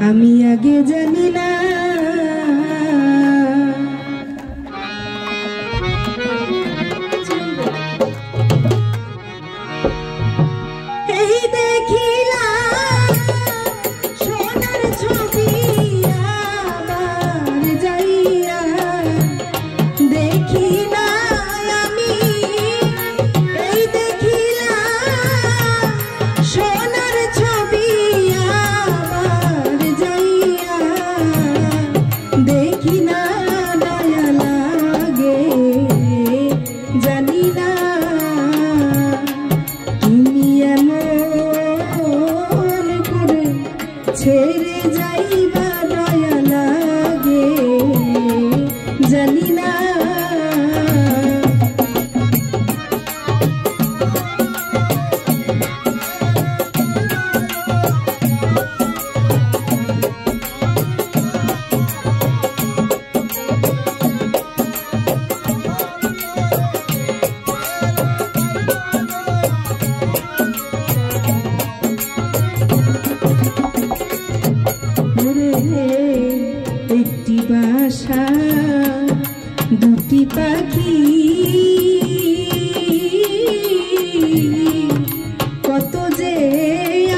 আমি আগে জানি না এই দেখিলাম সোনার ছবি আবার যাইয়া দেখি না আমি এই দেখিলাম সোনার ছবি আবার যাইয়া দেখি না দয়া লাগে জানি না তুমি এমন করে ছেড়ে যাইবা দয়া লাগে জানি না একটি বাসা দুটি পাখি কত যে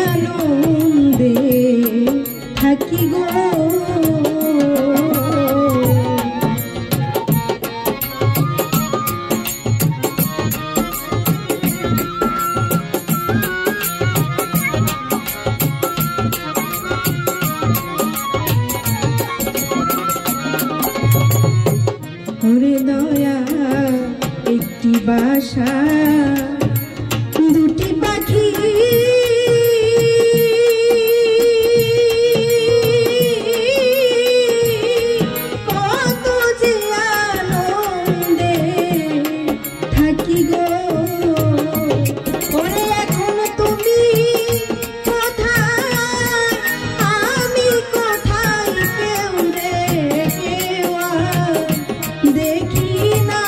আনন্দে থাকি গো ওরে দয়া একটি বাসা দুটি পাখি কত যে আনন্দে থাকি গো ওরে এখন তুমি কোথায় আমি কোথায় কেউ রে কেউ দেখি না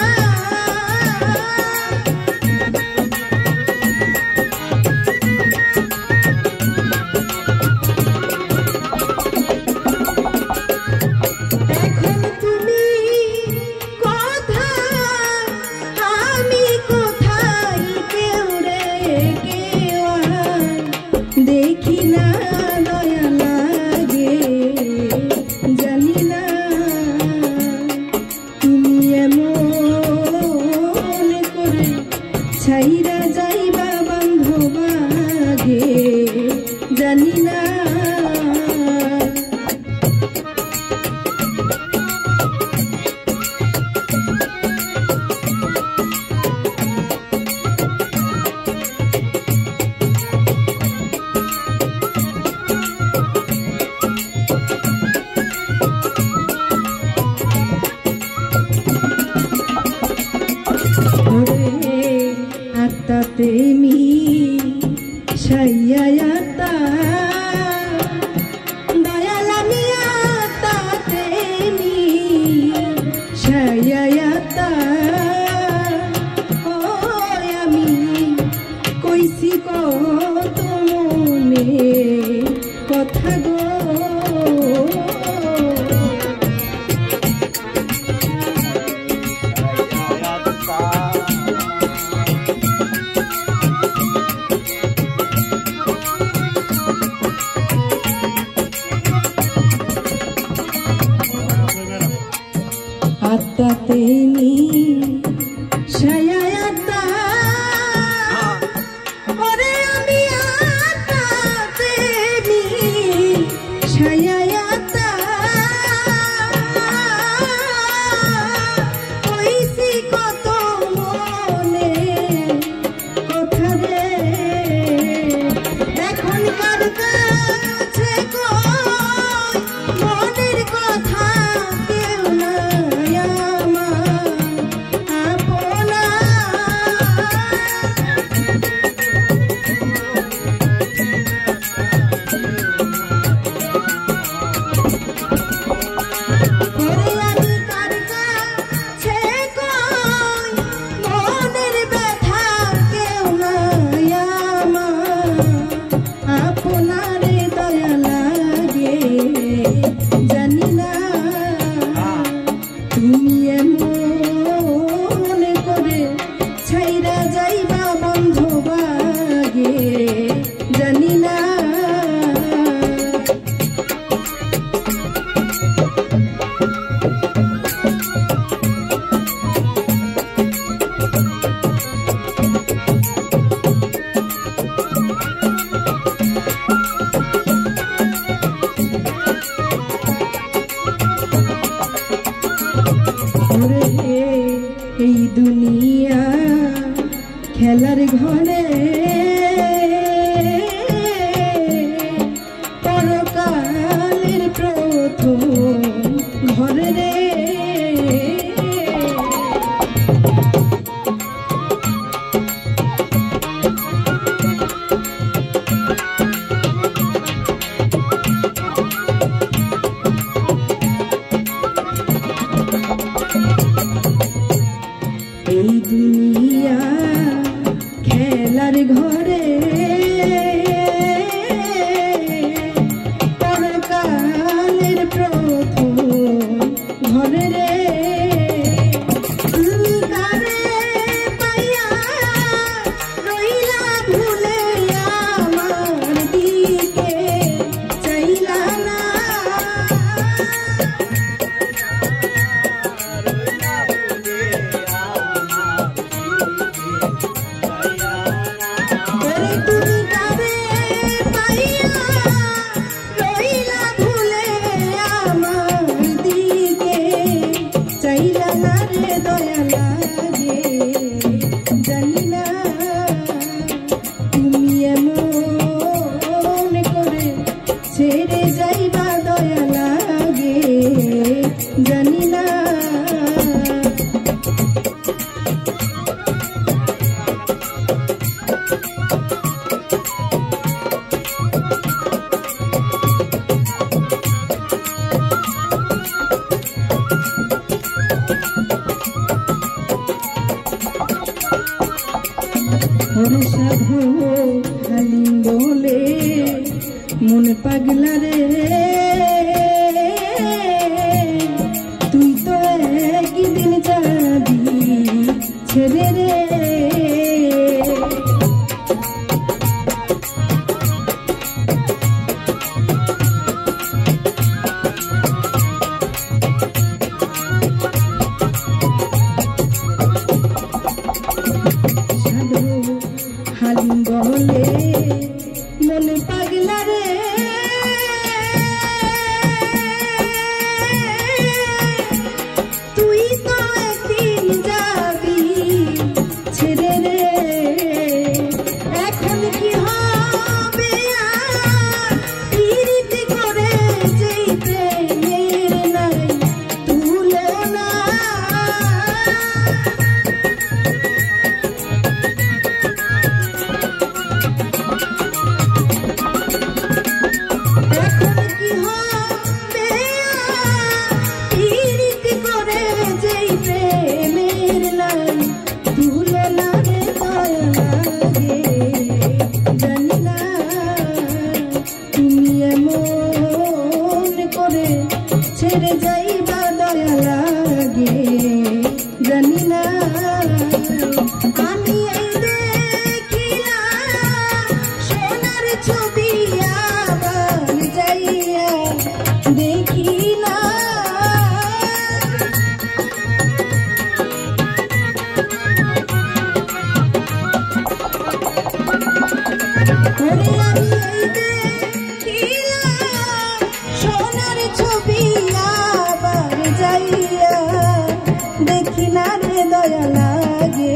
এখন তুমি কোথায় আমি কোথায় কেউ রে কেউ দেখি না দয়া লাগে জানি না তুমি এমন করে ছাইরা যাইবা বান্ধব আগে জানি না আত্মাতে মি সাইয়াতা দয়াল আমি আত্মাতে মি সাইয়াতা ও আমি কইছি কত মনে কথা গো আত্মাতে নি সায়াতা ওরে আমি আত্মাতে নি সায়াতা কইছি কত মনে কথা রে এখনকার কাছে কই মনের কথা কেউ না আপনারে দয়া লাগে ছেড়ে যাইবা দয়া লাগে জানি না সাধু হালিম বলে মন পাগলা রে তুই তো একদিন যাবি ছেড়ে রে হালিম বলে মন পাগলা রে তুই তো একদিন যাবি ছেড়ে রে এখন কি হবে প্রীতি করে যেই প্রেমের নাই তুলনা ছেড়ে যাইবা দয়া লাগে জানি না আমি এই দেখিলাম সোনার ছবি আবার যাইয়া দেখি না আমি এই দেখিলাম সোনার ছবি দেখি না রে দয়া লাগে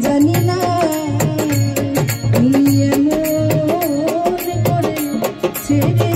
জানি না তুমি এমন করে ছেড়ে